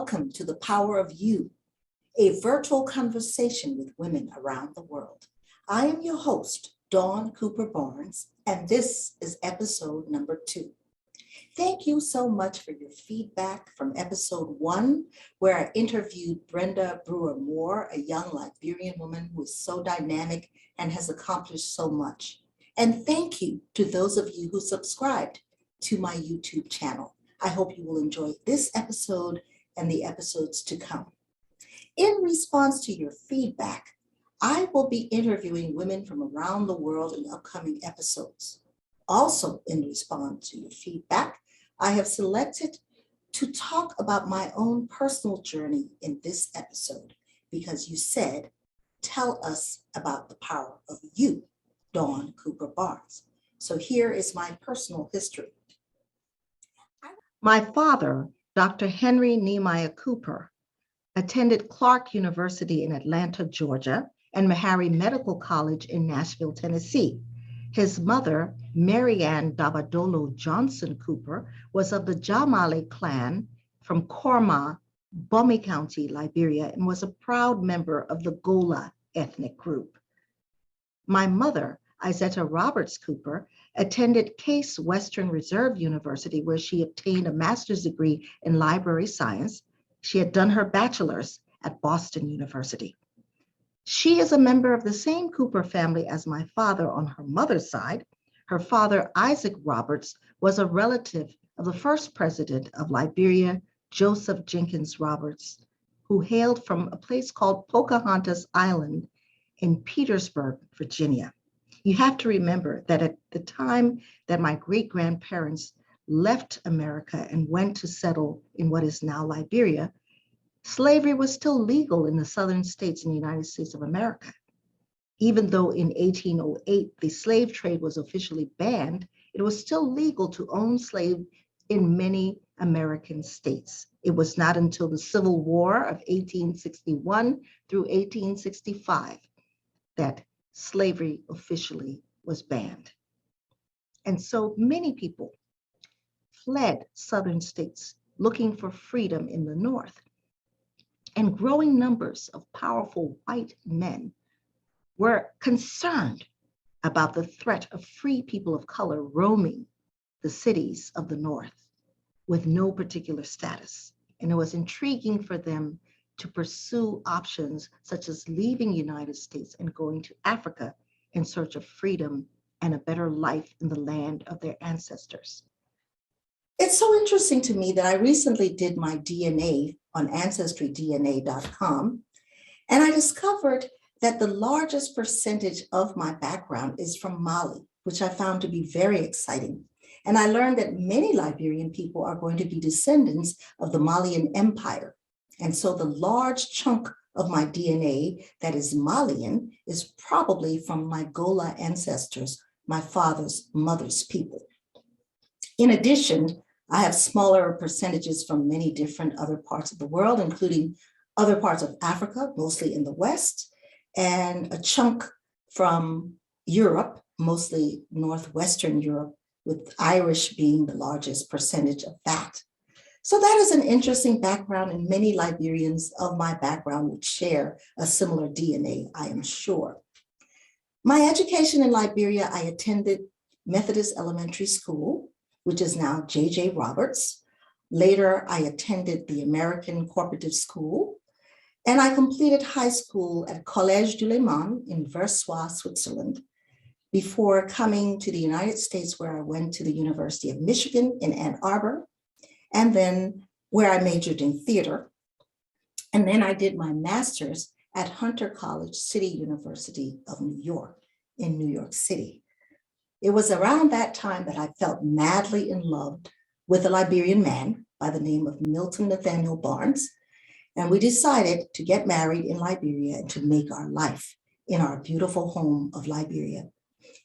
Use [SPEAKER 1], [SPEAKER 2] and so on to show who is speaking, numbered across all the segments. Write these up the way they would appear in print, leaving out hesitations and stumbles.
[SPEAKER 1] Welcome to The Power of You, a virtual conversation with women around the world. I am your host, Dawn Cooper Barnes, and this is episode number 2. Thank you so much for your feedback from episode 1, where I interviewed Brenda Brewer Moore, a young Liberian woman who is so dynamic and has accomplished so much. And thank you to those of you who subscribed to my YouTube channel. I hope you will enjoy this episode and the episodes to come. In response to your feedback, I will be interviewing women from around the world in upcoming episodes. Also, in response to your feedback, I have selected to talk about my own personal journey in this episode because you said, tell us about the power of you, Dawn Cooper Barnes. So here is my personal history. My father, Dr. Henry Nehemiah Cooper, attended Clark University in Atlanta, Georgia, and Meharry Medical College in Nashville, Tennessee. His mother, Mary Ann Dabadolo Johnson Cooper, was of the Jamale clan from Korma, Bumi County, Liberia, and was a proud member of the Gola ethnic group. My mother, Izetta Roberts Cooper, attended Case Western Reserve University, where she obtained a master's degree in library science. She had done her bachelor's at Boston University. She is a member of the same Cooper family as my father on her mother's side. Her father, Isaac Roberts, was a relative of the first president of Liberia, Joseph Jenkins Roberts, who hailed from a place called Pocahontas Island in Petersburg, Virginia. You have to remember that at the time that my great-grandparents left America and went to settle in what is now Liberia, slavery was still legal in the southern states in the United States of America. Even though in 1808 the slave trade was officially banned, it was still legal to own slaves in many American states. It was not until the Civil War of 1861 through 1865 that slavery officially was banned. And so many people fled southern states looking for freedom in the North. And growing numbers of powerful white men were concerned about the threat of free people of color roaming the cities of the North with no particular status. And it was intriguing for them to pursue options such as leaving the United States and going to Africa in search of freedom and a better life in the land of their ancestors. It's so interesting to me that I recently did my DNA on ancestrydna.com, and I discovered that the largest percentage of my background is from Mali, which I found to be very exciting. And I learned that many Liberian people are going to be descendants of the Malian Empire. And so the large chunk of my DNA that is Malian is probably from my Gola ancestors, my father's mother's people. In addition, I have smaller percentages from many different other parts of the world, including other parts of Africa, mostly in the West, and a chunk from Europe, mostly Northwestern Europe, with Irish being the largest percentage of that. So that is an interesting background, and many Liberians of my background would share a similar DNA, I am sure. My education in Liberia, I attended Methodist Elementary School, which is now J.J. Roberts. Later, I attended the American Cooperative School, and I completed high school at Collège du Léman in Versoix, Switzerland, before coming to the United States, where I went to the University of Michigan in Ann Arbor, and then where I majored in theater. And then I did my master's at Hunter College City University of New York in New York City. It was around that time that I felt madly in love with a Liberian man by the name of Milton Nathaniel Barnes. And we decided to get married in Liberia and to make our life in our beautiful home of Liberia.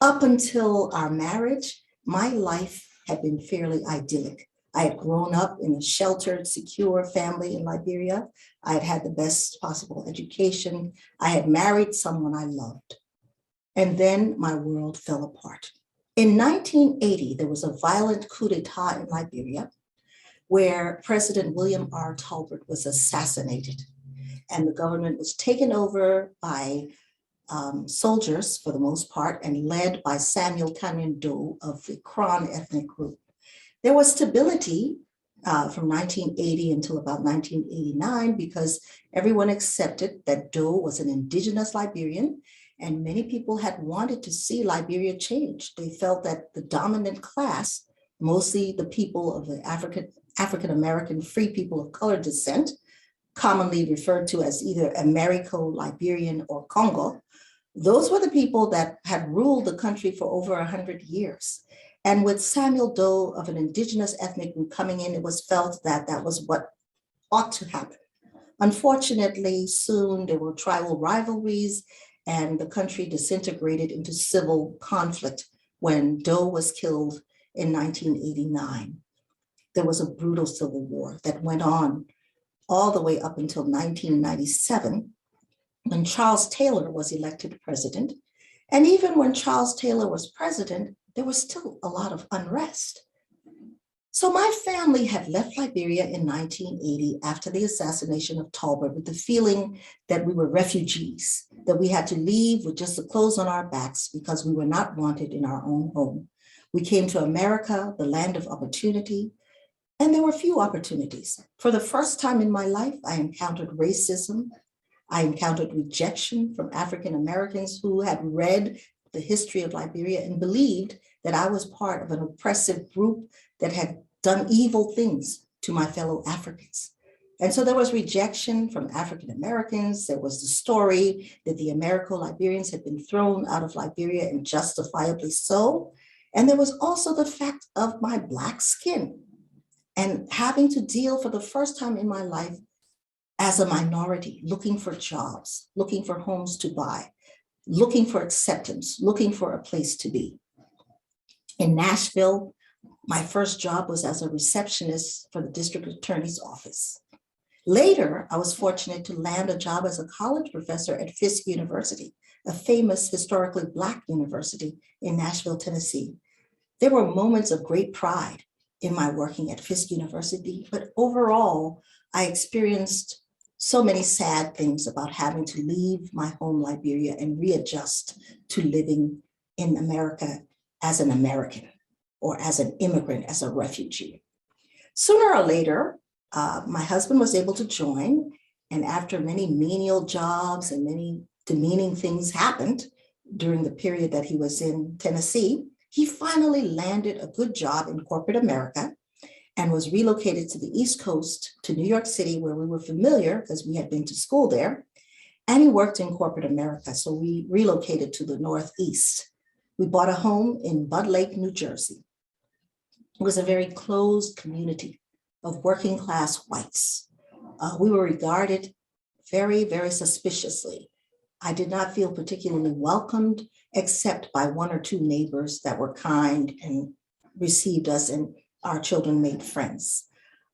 [SPEAKER 1] Up until our marriage, my life had been fairly idyllic. I had grown up in a sheltered, secure family in Liberia. I had had the best possible education. I had married someone I loved. And then my world fell apart. In 1980, there was a violent coup d'etat in Liberia,
[SPEAKER 2] where President William R. Tolbert was assassinated, and the government was taken over by soldiers for the most part and led by Samuel Canyon Doe of the Kron ethnic group. There was stability from 1980 until about 1989 because everyone accepted that Doe was an indigenous Liberian, and many people had wanted to see Liberia change. They felt that the dominant class, mostly the people of the African-American free people of color descent, commonly referred to as either Americo-Liberian or Congo, those were the people that had ruled the country for over 100 years. And with Samuel Doe of an indigenous ethnic group coming in, it was felt that that was what ought to happen. Unfortunately, soon there were tribal rivalries and the country disintegrated into civil conflict when Doe was killed in 1989. There was a brutal civil war that went on all the way up until 1997, when Charles Taylor was elected president. And even when Charles Taylor was president, there was still a lot of unrest. So my family had left Liberia in 1980 after the assassination of Tolbert with the feeling that we were refugees, that we had to leave with just the clothes on our backs because we were not wanted in our own home. We came to America, the land of opportunity, and there were few opportunities. For the first time in my life, I encountered racism. I encountered rejection from African Americans who had read the history of Liberia and believed that I was part of an oppressive group that had done evil things to my fellow Africans. And so there was rejection from African Americans. There was the story that the Americo-Liberians had been thrown out of Liberia, and justifiably so. And there was also the fact of my Black skin and having to deal for the first time in my life as a minority, looking for jobs, looking for homes to buy, looking for acceptance, looking for a place to be. In Nashville, my first job was as a receptionist for the district attorney's office. Later, I was fortunate to land a job as a college professor at Fisk University, a famous historically Black university in Nashville, Tennessee. There were moments of great pride in my working at Fisk University, but overall, I experienced so many sad things about having to leave my home, Liberia, and readjust to living in America as an American or as an immigrant, as a refugee. Sooner or later, my husband was able to join, and after many menial jobs and many demeaning things happened during the period that he was in Tennessee, he finally landed a good job in corporate America and was relocated to the East Coast, to New York City, where we were familiar because we had been to school there. And he worked in corporate America, so we relocated to the Northeast. We bought a home in Bud Lake, New Jersey. It was a very closed community of working class whites. We were regarded very, very suspiciously. I did not feel particularly welcomed, except by one or two neighbors that were kind and received us, and our children made friends.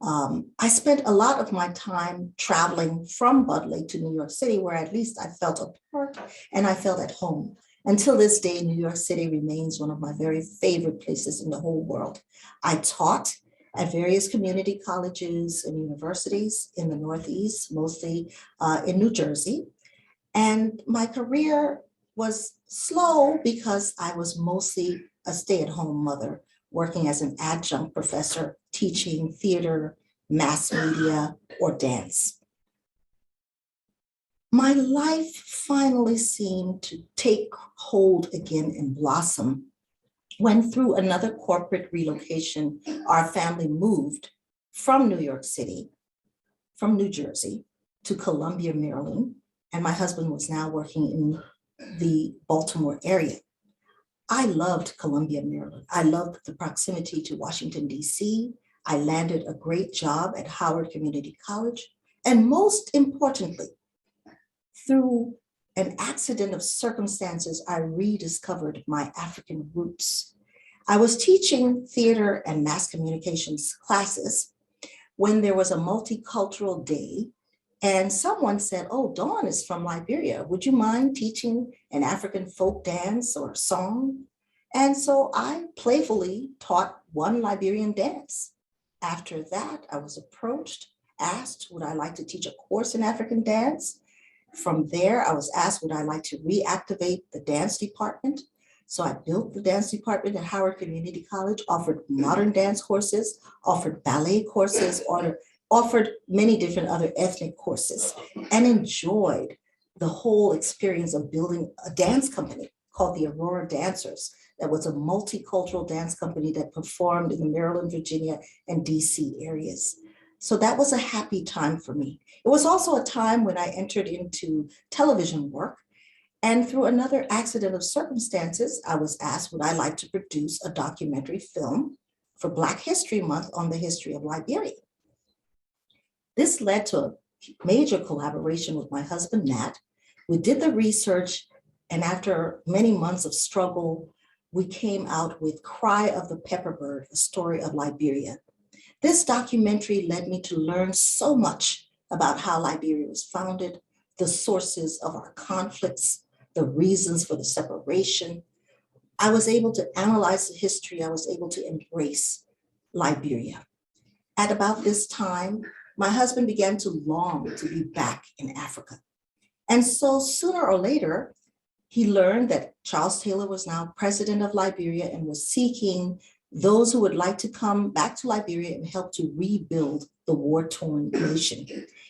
[SPEAKER 2] I spent a lot of my time traveling from Bud Lake to New York City, where at least I felt a part and I felt at home. Until this day, New York City remains one of my very favorite places in the whole world. I taught at various community colleges and universities in the Northeast, mostly in New Jersey. And my career was slow because I was mostly a stay-at-home mother, working as an adjunct professor, teaching theater, mass media, or dance. My life finally seemed to take hold again and blossom when, through another corporate relocation, our family moved from New York City, from New Jersey, to Columbia, Maryland, and my husband was now working in the Baltimore area. I loved Columbia, Maryland. I loved the proximity to Washington, D.C. I landed a great job at Howard Community College. And most importantly, through an accident of circumstances, I rediscovered my African roots. I was teaching theater and mass communications classes when there was a multicultural day, and someone said, "Oh, Dawn is from Liberia. Would you mind teaching an African folk dance or song?" And so I playfully taught one Liberian dance, After that, I was approached, asked, would I like to teach a course in African dance? From there, I was asked, would I like to reactivate the dance department? So I built the dance department at Howard Community College, offered modern dance courses, offered ballet courses, offered many different other ethnic courses, and enjoyed the whole experience of building a dance company called the Aurora Dancers. That was a multicultural dance company that performed in the Maryland, Virginia, and DC areas. So that was a happy time for me. It was also a time when I entered into television work. And through another accident of circumstances, I was asked, would I like to produce a documentary film for Black History Month on the history of Liberia? This led to a major collaboration with my husband, Nat. We did the research, and after many months of struggle, we came out with Cry of the Pepperbird, a story of Liberia. This documentary led me to learn so much about how Liberia was founded, the sources of our conflicts, the reasons for the separation. I was able to analyze the history. I was able to embrace Liberia. At about this time, my husband began to long to be back in Africa. And so sooner or later, he learned that Charles Taylor was now president of Liberia and was seeking those who would like to come back to Liberia and help to rebuild the war-torn nation.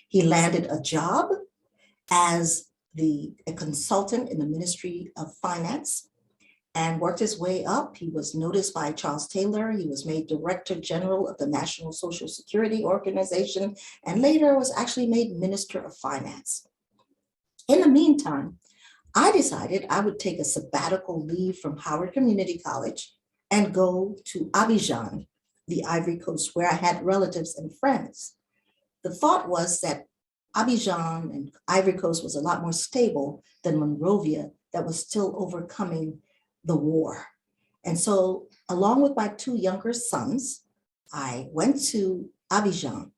[SPEAKER 2] He landed a job as a consultant in the Ministry of Finance and worked his way up. He was noticed by Charles Taylor. He was made Director General of the National Social Security Organization, and later was actually made Minister of Finance. In the meantime, I decided I would take a sabbatical leave from Howard Community College and go to Abidjan, the Ivory Coast, where I had relatives and friends. The thought was that Abidjan and Ivory Coast was a lot more stable than Monrovia, that was still overcoming the war. And so, along with my two younger sons, I went to Abidjan.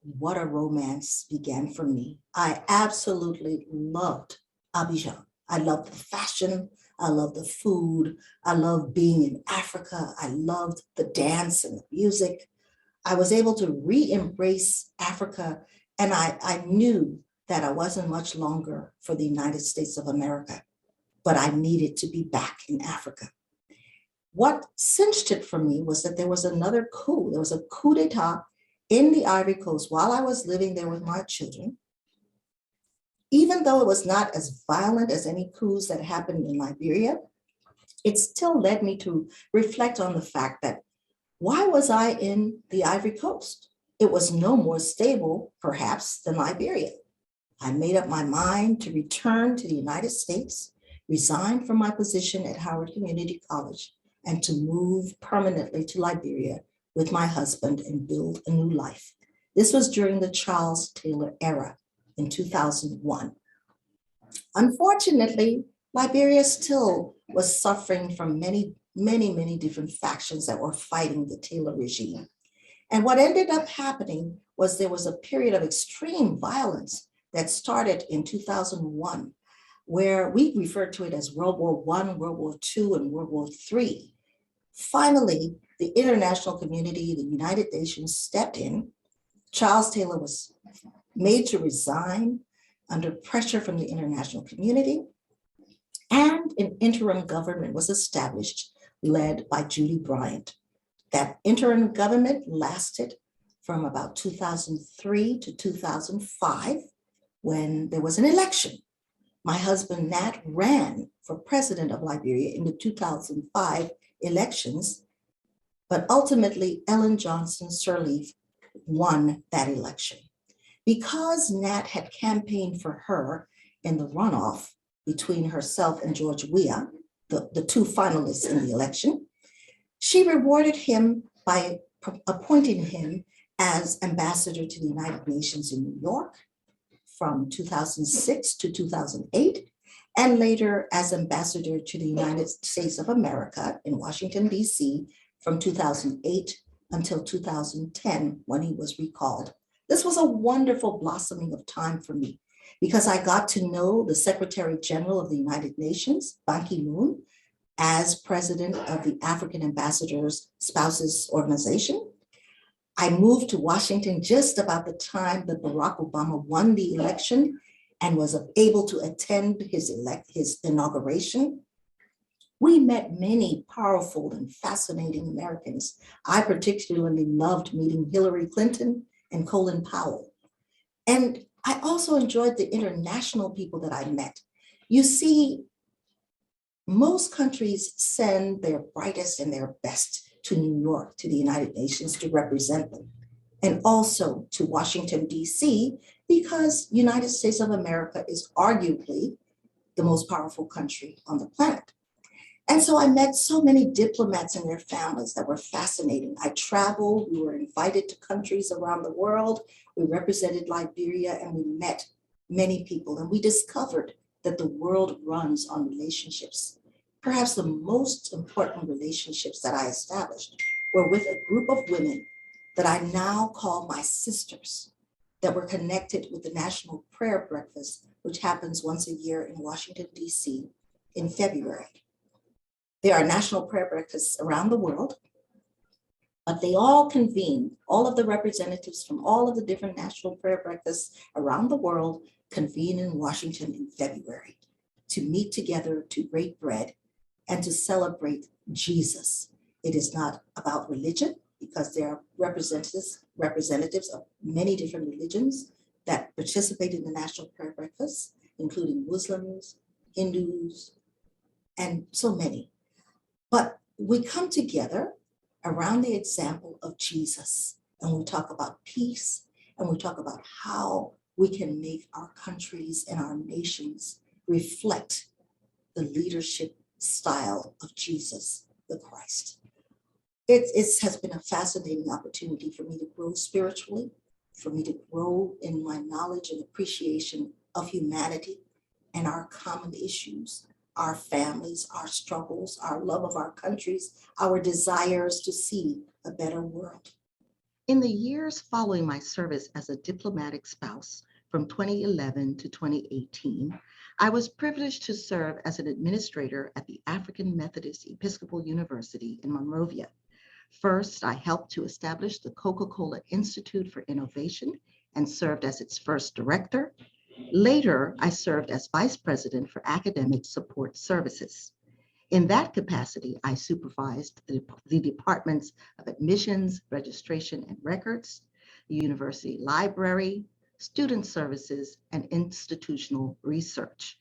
[SPEAKER 2] What a romance began for me. I absolutely loved Abidjan. I loved the fashion. I loved the food. I loved being in Africa. I loved the dance and the music. I was able to re-embrace Africa, and I knew that I wasn't much longer for the United States of America, but I needed to be back in Africa. What cinched it for me was that there was another coup. There was a coup d'etat in the Ivory Coast while I was living there with my children. Even though it was not as violent as any coups that happened in Liberia, it still led me to reflect on the fact that why was I in the Ivory Coast? It was no more stable, perhaps, than Liberia. I made up my mind to return to the United States, resign from my position at Howard Community College, and to move permanently to Liberia with my husband and build a new life. This was during the Charles Taylor era in 2001. Unfortunately, Liberia still was suffering from many different factions that were fighting the Taylor regime. And what ended up happening was there was a period of extreme violence that started in 2001, where we refer to it as World War I, World War II, and World War III. Finally, the international community, the United Nations, stepped in. Charles Taylor was made to resign under pressure from the international community, and an interim government was established, led by Judy Bryant. That interim government lasted from about 2003 to 2005, when there was an election. My husband, Nat, ran for president of Liberia in the 2005 elections, but ultimately Ellen Johnson Sirleaf won that election. Because Nat had campaigned for her in the runoff between herself and George Weah, the two finalists in the election, she rewarded him by appointing him as ambassador to the United Nations in New York from 2006 to 2008, and later as ambassador to the United States of America in Washington, D.C. from 2008 until 2010, when he was recalled. This was a wonderful blossoming of time for me, because I got to know the Secretary General of the United Nations, Ban Ki-moon, as president of the African Ambassadors Spouses Organization. I moved to Washington just about the time that Barack Obama won the election and was able to attend his inauguration. We met many powerful and fascinating Americans. I particularly loved meeting Hillary Clinton and Colin Powell. And I also enjoyed the international people that I met. You see, most countries send their brightest and their best to New York, to the United Nations, to represent them, and also to Washington, D.C., because United States of America is arguably the most powerful country on the planet. And so I met so many diplomats and their families that were fascinating. I traveled, we were invited to countries around the world. We represented Liberia and we met many people, and we discovered that the world runs on relationships. Perhaps the most important relationships that I established were with a group of women that I now call my sisters, that were connected with the National Prayer Breakfast, which happens once a year in Washington, D.C. in February. There are national prayer breakfasts around the world, but they all convene, all of the representatives from all of the different national prayer breakfasts around the world convene in Washington in February to meet together, to break bread, and to celebrate Jesus. It is not about religion, because there are representatives of many different religions that participate in the national prayer breakfast, including Muslims, Hindus, and so many. But we come together around the example of Jesus, and we talk about peace, and we talk about how we can make our countries and our nations reflect the leadership style of Jesus, the Christ. It has been a fascinating opportunity for me to grow spiritually, for me to grow in my knowledge and appreciation of humanity and our common issues, our families, our struggles, our love of our countries, our desires to see a better world.
[SPEAKER 1] In the years following my service as a diplomatic spouse from 2011 to 2018, I was privileged to serve as an administrator at the African Methodist Episcopal University in Monrovia. First, I helped to establish the Coca-Cola Institute for Innovation and served as its first director. Later, I served as vice president for academic support services. In that capacity, I supervised the departments of admissions, registration and records, the university library, student services, and institutional research.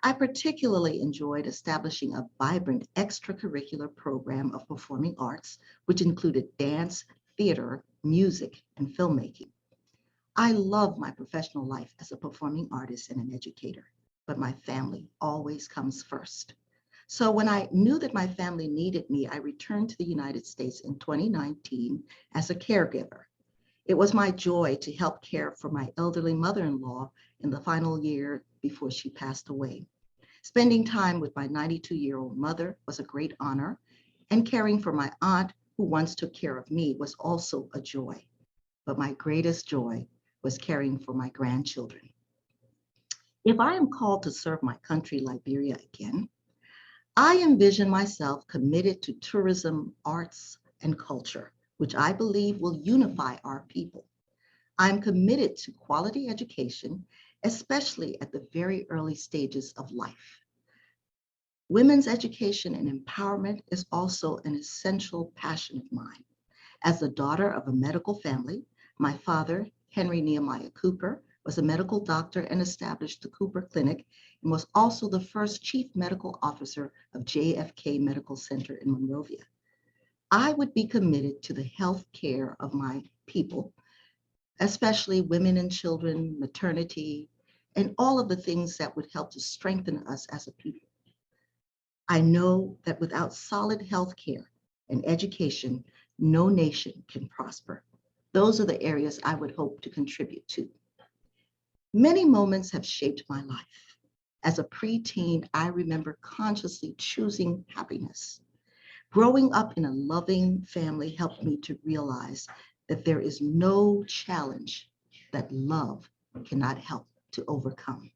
[SPEAKER 1] I particularly enjoyed establishing a vibrant extracurricular program of performing arts, which included dance, theater, music, and filmmaking. I love my professional life as a performing artist and an educator, but my family always comes first. So when I knew that my family needed me, I returned to the United States in 2019 as a caregiver. It was my joy to help care for my elderly mother-in-law in the final year before she passed away. Spending time with my 92-year-old mother was a great honor, and caring for my aunt, who once took care of me, was also a joy. But my greatest joy was caring for my grandchildren. If I am called to serve my country, Liberia, again, I envision myself committed to tourism, arts, and culture, which I believe will unify our people. I'm committed to quality education, especially at the very early stages of life. Women's education and empowerment is also an essential passion of mine. As the daughter of a medical family, my father, Henry Nehemiah Cooper, was a medical doctor and established the Cooper Clinic and was also the first chief medical officer of JFK Medical Center in Monrovia. I would be committed to the health care of my people, especially women and children, maternity, and all of the things that would help to strengthen us as a people. I know that without solid health care and education, no nation can prosper. Those are the areas I would hope to contribute to. Many moments have shaped my life. As a preteen, I remember consciously choosing happiness. Growing up in a loving family helped me to realize that there is no challenge that love cannot help to overcome.